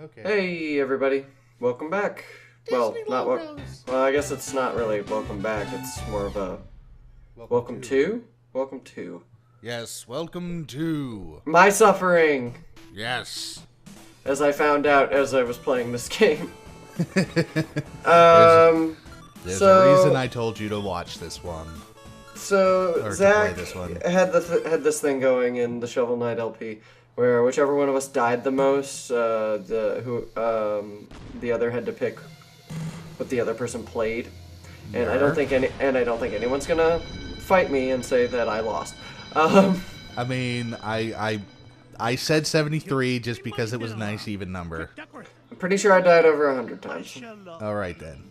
Okay. Hey everybody, welcome back. Well, not well. Well, I guess it's not really welcome back. It's more of a welcome to. Welcome to Yes, welcome to my suffering. Yes. As I found out as I was playing this game. There's so, a reason I told you to watch this one. So Or Zach to play this one. had this thing going in the Shovel Knight LP, where whichever one of us died the most, the other had to pick what the other person played, and I don't think anyone's gonna fight me and say that I lost. I mean, I said 73 just because it was a nice even number. I'm pretty sure I died over 100 times. All right then.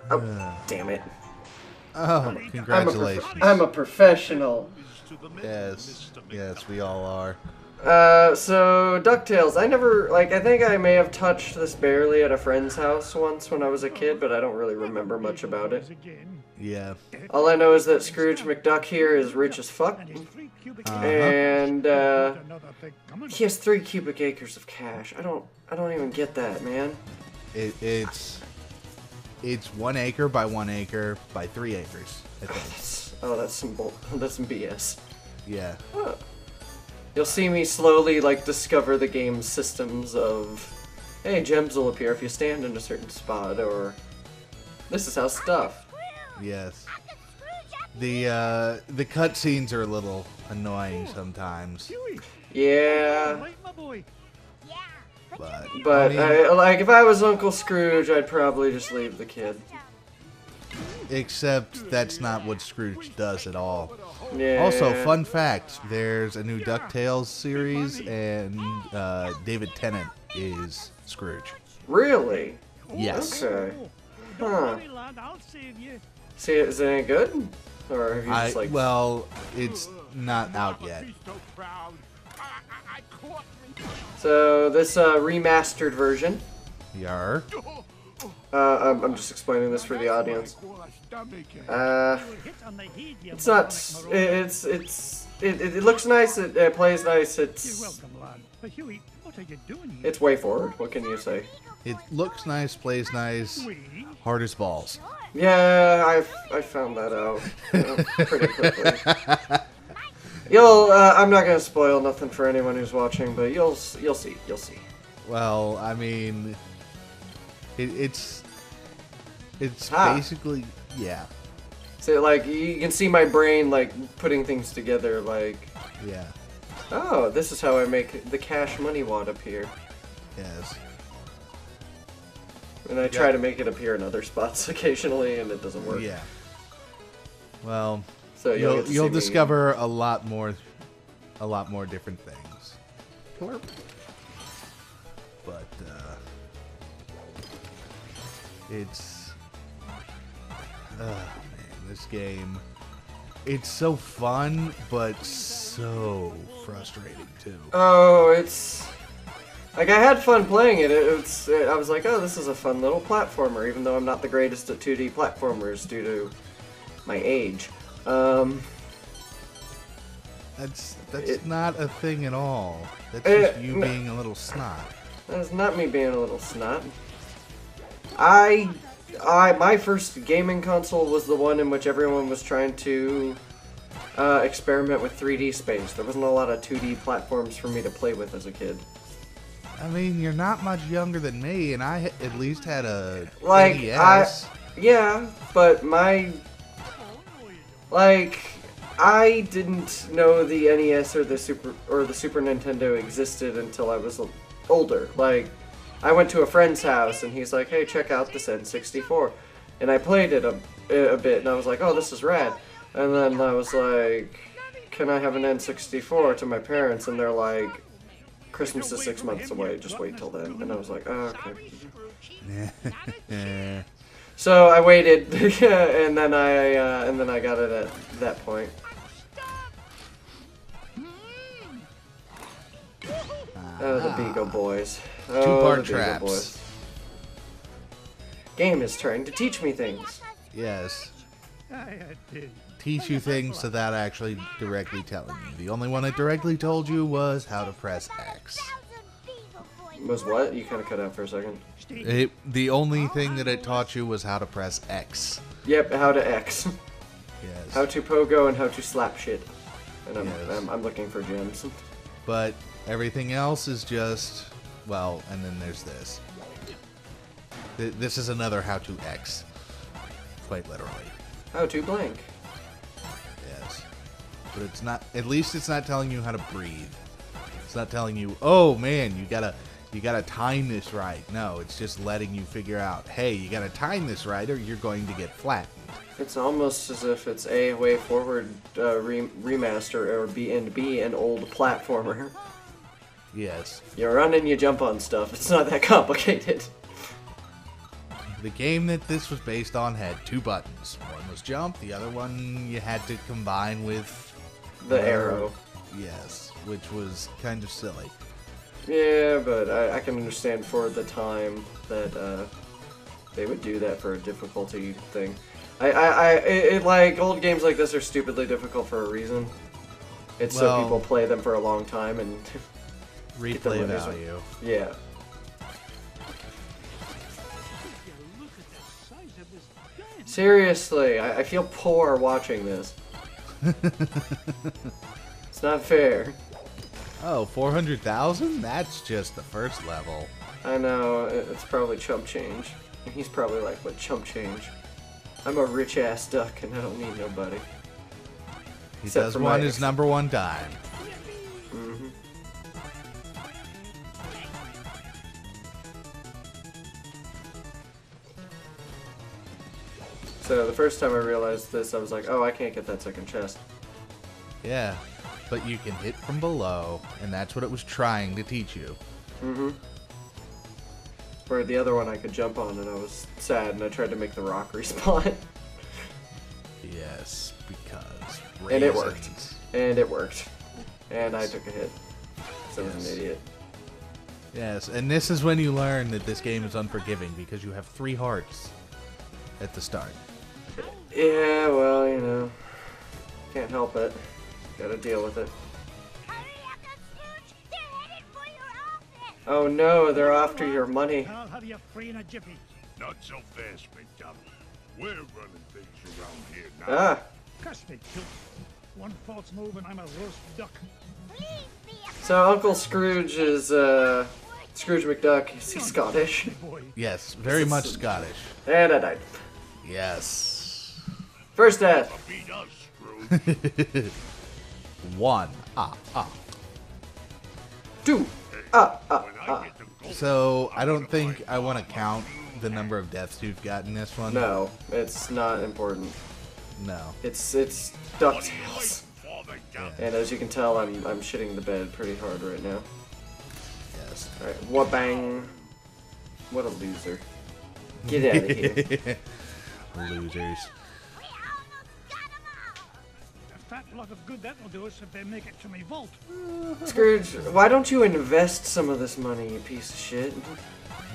Oh, damn it! Oh, congratulations. I'm a professional. Yes, we all are. So Ducktales. I think I may have touched this barely at a friend's house once when I was a kid, but I don't really remember much about it. Yeah. All I know is that Scrooge McDuck here is rich as fuck, and he has 3 cubic acres of cash. I don't even get that, man. It's 1 acre by 1 acre by 3 acres, I think. That's some BS. Yeah. Huh. You'll see me slowly discover the game's systems of, hey, gems will appear if you stand in a certain spot, or this is how stuff. Yes. The cutscenes are a little annoying sometimes. Yeah. But I mean, if I was Uncle Scrooge, I'd probably just leave the kid. Except that's not what Scrooge does at all. Yeah. Also, fun fact, there's a new Ducktales series, and David Tennant is Scrooge. Really? Yes. Okay. Huh. See, is it any good? Or have you just Well, it's not out yet. So, this remastered version. Yar. I'm just explaining this for the audience. It's not. It looks nice. It plays nice. It's way forward. What can you say? It looks nice, plays nice, hard as balls. Yeah, I found that out pretty quickly. I'm not gonna spoil nothing for anyone who's watching, but you'll see. Well, I mean, it's basically, yeah. So you can see my brain putting things together. Yeah. Oh, this is how I make the cash money wad appear. Yes. And I try to make it appear in other spots occasionally, and it doesn't work. Yeah. Well, so you'll discover a lot more different things. Blurp. But it's man, this game. It's so fun, but so frustrating too. Oh, it's I had fun playing it. I was like, oh, this is a fun little platformer, even though I'm not the greatest at 2D platformers due to my age. That's not a thing at all. That's just you being a little snot. That's not me being a little snot. My first gaming console was the one in which everyone was trying to experiment with 3D space. There wasn't a lot of 2D platforms for me to play with as a kid. I mean, you're not much younger than me, and I at least had a NES. Yeah, but I didn't know the NES or the Super Nintendo existed until I was older. I went to a friend's house and he's like, "Hey, check out this N64," and I played it a bit, and I was like, "Oh, this is rad." And then I was like, "Can I have an N64?" to my parents, and they're like, "Christmas is 6 months away. Just wait till then." And I was like, "Oh, okay." So I waited, and then I got it at that point. Oh, the Beagle Boys. Oh, Two-part the Beagle traps. Boys. Game is trying to teach me things. Yes. Teach you things without actually directly telling you. The only one that directly told you was how to press X. Was what? You kind of cut out for a second. The only thing that it taught you was how to press X. Yep, how to X. Yes. How to pogo and how to slap shit. And Yes. I'm looking for gems. But everything else is just, well, and then there's this. This is another how to X. Quite literally. How to blank. Yes. But it's not, at least it's not telling you how to breathe. It's not telling you, oh man, you gotta time this right. No, it's just letting you figure out, hey, you gotta time this right or you're going to get flattened. It's almost as if it's A Way Forward remaster or B an old platformer. Yes. You run and you jump on stuff. It's not that complicated. The game that this was based on had two buttons. One was jump, the other one you had to combine with The arrow. Yes, which was kind of silly. Yeah, but I can understand for the time that they would do that for a difficulty thing. Like old games like this are stupidly difficult for a reason. It's so Well, people play them for a long time and get the replay winners. value. Yeah. Seriously, I feel poor watching this. It's not fair. Oh, 400,000? That's just the first level. I know, it's probably chump change. And he's probably like, what chump change? I'm a rich ass duck and I don't need nobody. He Except does for want my his number one dime. Mm-hmm. So the first time I realized this, I was like, oh, I can't get that second chest. Yeah, but you can hit from below, and that's what it was trying to teach you. Mm-hmm. Where the other one I could jump on, and I was sad, and I tried to make the rock respawn. Yes, because And it worked. raisins. And it worked. And I took a hit. So I was Yes. an idiot. Yes, and this is when you learn that this game is unforgiving, because you have 3 hearts at the start. Yeah, well, you know. Can't help it. Gotta deal with it. Oh no, they're after your money. I'll have you free in a jiffy. Not so fast, McDuck. We're running things around here now. Ah, Cuss me, too. One false move and I'm a roast duck. so Uncle Scrooge is, Scrooge McDuck. Is he Scottish? Boy, Yes, very much Scottish. And I died. Yes. First death. Beat us, Scrooge. 1. 2. When I get to go, So, I don't think I want to count the number of deaths you've got in this one. No, it's not important. No. It's Ducktales. Father Duck. And as you can tell, I'm shitting the bed pretty hard right now. Yes. Alright, wha-bang. What a loser. Get out of here. Losers. a fat lot of good that'll do us if they make it to me vault. Scrooge, why don't you invest some of this money, you piece of shit?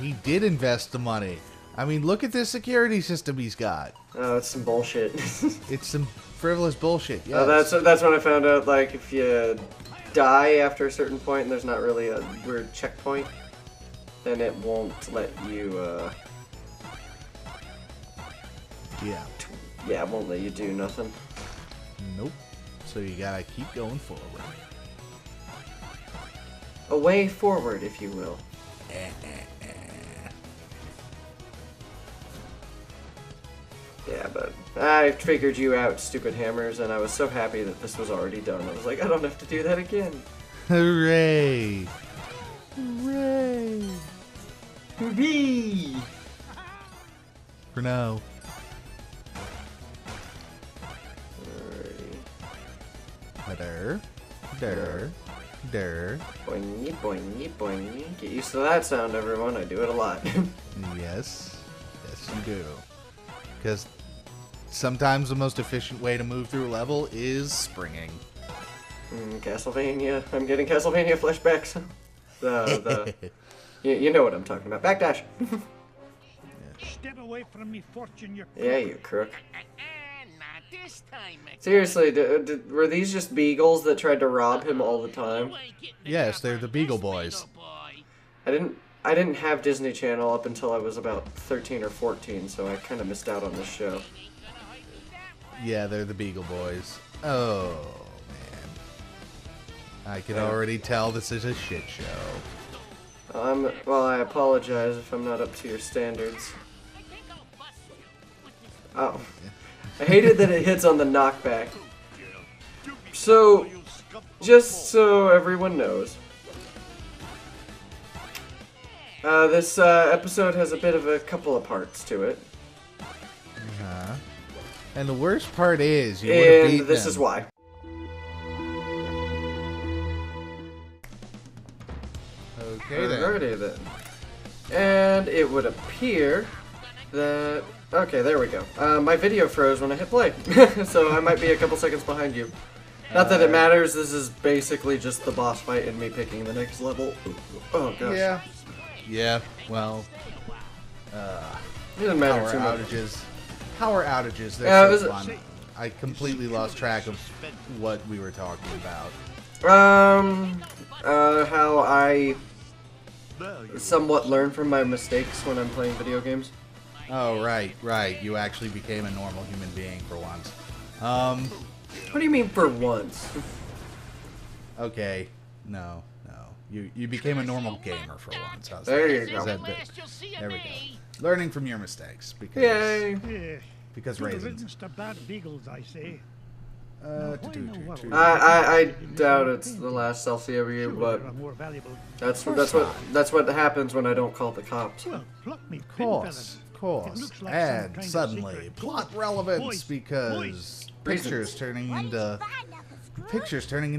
He did invest the money. I mean, look at this security system he's got. Oh, it's some bullshit. It's some frivolous bullshit. Yes. Oh, that's when I found out, like, if you die after a certain point and there's not really a weird checkpoint, then it won't let you, Yeah. it won't let you do nothing. Nope. So you gotta keep going forward. A way forward, if you will. Yeah, but I figured you out, stupid hammers, and I was so happy that this was already done. I was like, I don't have to do that again. Hooray! Hooray! Hooray! For now. Der. Boingy, boingy, boingy. Get used to that sound, everyone. I do it a lot. Yes. Yes, you do. Because sometimes the most efficient way to move through a level is springing. Castlevania. I'm getting Castlevania flashbacks. You know what I'm talking about. Backdash. Step away from me, fortune, you Yeah, you crook. Not this time, Seriously, were these just beagles that tried to rob him all the time? Yes, they're the Beagle Boys. I didn't have Disney Channel up until I was about 13 or 14, so I kind of missed out on this show. Yeah, they're the Beagle Boys. Oh, man. I can already tell this is a shit show. Well, I apologize if I'm not up to your standards. Oh. I hated that it hits on the knockback. So, just so everyone knows, this episode has a bit of a couple of parts to it. And the worst part is, you would have beat And this them. is why. Okay, then. Alrighty then. And it would appear that... Okay, there we go. My video froze when I hit play, so I might be a couple seconds behind you. Not that it matters, this is basically just the boss fight and me picking the next level. Oh gosh. Yeah. Yeah, well... It doesn't matter Power too much. outages. Power outages, Yeah, they're so fun. I completely lost track of what we were talking about. How I somewhat learn from my mistakes when I'm playing video games. Oh, right. You actually became a normal human being for once. What do you mean for once? Okay. No. You became a normal gamer for once. How's There that? you Is go. that there we go. Learning from your mistakes. Because, Yay! Yeah. Because Good raisins. riddance to bad beagles, I say. Why in the world? I doubt it's the last I'll see of you, Surely but there are more valuable. that's what happens when I don't call the cops. Well, pluck me, Of pin course. fellas. It looks like some And kind of suddenly, secret plot code. relevance Boys, because pictures turning into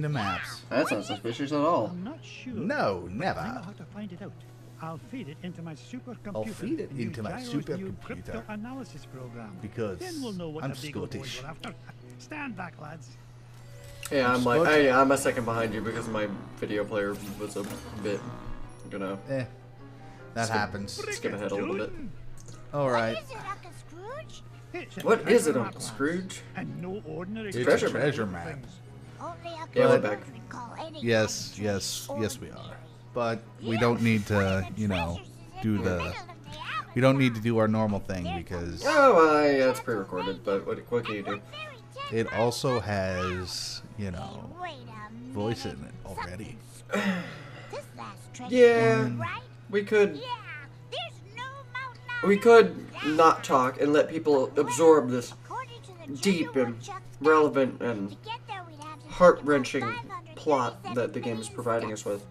maps. That's not suspicious at all. I'm not sure. No, but never. I know how to find it out. I'll feed it into my supercomputer. I'll feed it into my Gyro's new supercomputer. crypto-analysis program. Because then we'll know what I'm the Beagle Boys Scottish. were after. Stand back, lads. Yeah, I'm like, Scotch. I'm a second behind you because my video player was a bit, you know, That happens. skip ahead a little bit. Alright. It's a What is it, treasure Uncle map, Scrooge? and no ordinary It's a treasure treasure map. map. Yeah, we're back. Yes, we are. But we don't need to, we don't need to do our normal thing because Oh, yeah, it's pre-recorded, but what can you do? it also has, voice in it already. Yeah, we could not talk and let people absorb this deep and relevant and heart-wrenching plot that the game is providing us with.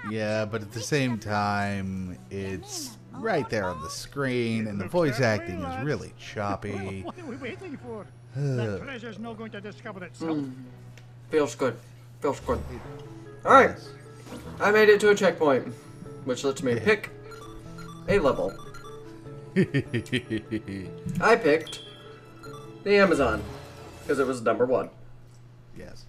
Yeah, but at the same time, it's right there on the screen, and the voice acting is really choppy. What are we waiting for? That treasure's not going to discover itself. Feels good. Feels good. Alright, I made it to a checkpoint, which lets me pick a level. I picked the Amazon, because it was number 1. Yes.